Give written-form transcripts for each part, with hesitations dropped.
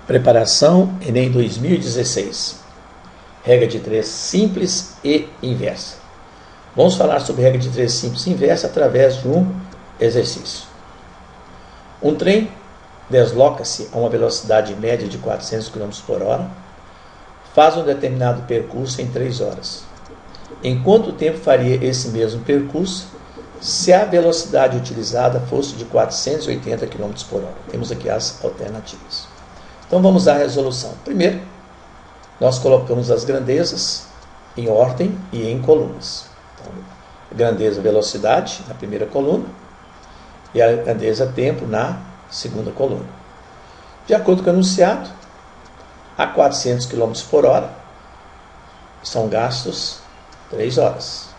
Preparação Enem 2016. Regra de 3 simples e inversa. Vamos falar sobre regra de 3 simples e inversa através de um exercício. Um trem desloca-se a uma velocidade média de 400 km por hora, faz um determinado percurso em 3 horas. Em quanto tempo faria esse mesmo percurso se a velocidade utilizada fosse de 480 km por hora? Temos aqui as alternativas. Então vamos à resolução. Primeiro, nós colocamos as grandezas em ordem e em colunas. Então, grandeza velocidade na primeira coluna e a grandeza tempo na segunda coluna. De acordo com o enunciado, a 400 km por hora são gastos 3 horas.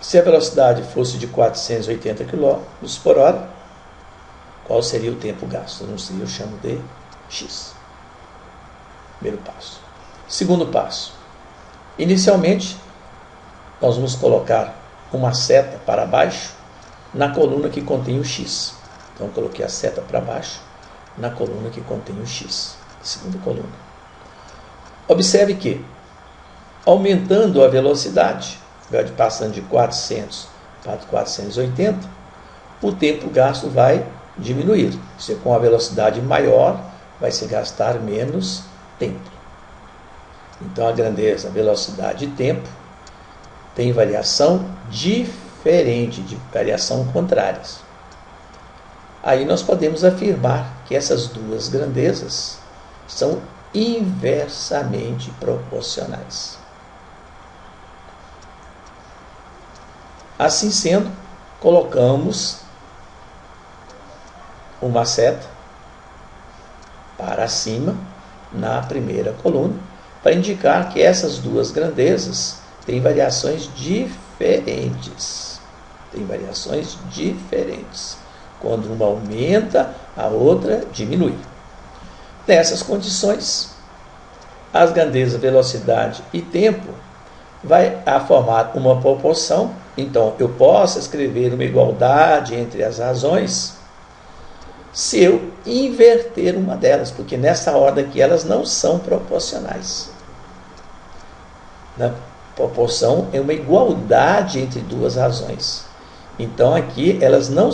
Se a velocidade fosse de 480 km por hora, qual seria o tempo gasto? Não sei, eu chamo de X. Primeiro passo. Segundo passo. Inicialmente, nós vamos colocar uma seta para baixo na coluna que contém o X. Então, eu coloquei a seta para baixo na coluna que contém o X. Segunda coluna. Observe que, aumentando a velocidade, passando de 400 para 480, o tempo gasto vai diminuir. Se com a velocidade maior, vai se gastar menos tempo. Então, a grandeza, velocidade e tempo tem variação diferente, de variação contrárias. Aí nós podemos afirmar que essas duas grandezas são inversamente proporcionais. Assim sendo, colocamos uma seta para cima na primeira coluna para indicar que essas duas grandezas têm variações diferentes. Quando uma aumenta, a outra diminui. Nessas condições, as grandezas, velocidade e tempo vai a formar uma proporção. Então, eu posso escrever uma igualdade entre as razões se eu inverter uma delas, porque nessa ordem aqui elas não são proporcionais. Na proporção é uma igualdade entre duas razões. Então aqui elas não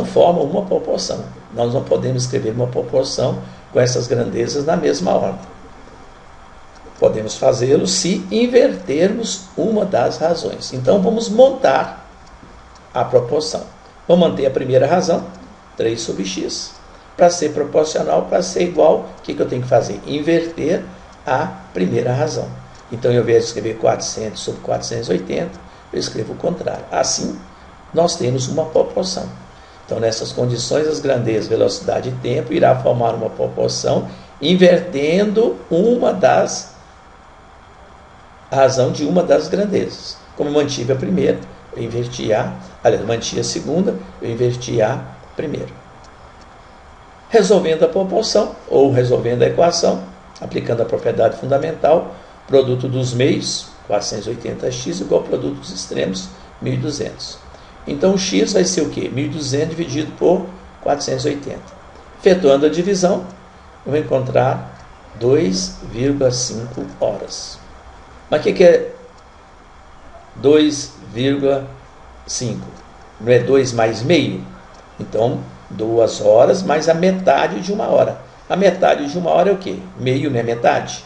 formam uma proporção. Nós não podemos escrever uma proporção com essas grandezas na mesma ordem. Podemos fazê-lo se invertermos uma das razões. Então vamos montar a proporção. Vamos manter a primeira razão, 3 sobre x. Para ser proporcional, para ser igual, o que eu tenho que fazer? Inverter a primeira razão. Então, ao invés de escrever 400 sobre 480, eu escrevo o contrário. Assim, nós temos uma proporção. Então, nessas condições, as grandezas, velocidade e tempo irá formar uma proporção, invertendo a razão de uma das grandezas. Como eu mantive a primeira, eu mantive a segunda, eu inverti a primeira. Resolvendo a proporção, ou resolvendo a equação, aplicando a propriedade fundamental, produto dos meios, 480x, igual ao produto dos extremos, 1.200. Então, o x vai ser o quê? 1.200 dividido por 480. Efetuando a divisão, eu vou encontrar 2,5 horas. Mas o que é 2,5? Não é 2 mais meio? Então, 2 horas mais a metade de 1 hora. A metade de 1 hora é o quê? Meio, não é metade?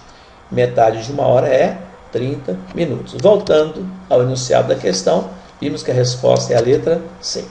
Metade de 1 hora é 30 minutos. Voltando ao enunciado da questão, vimos que a resposta é a letra C.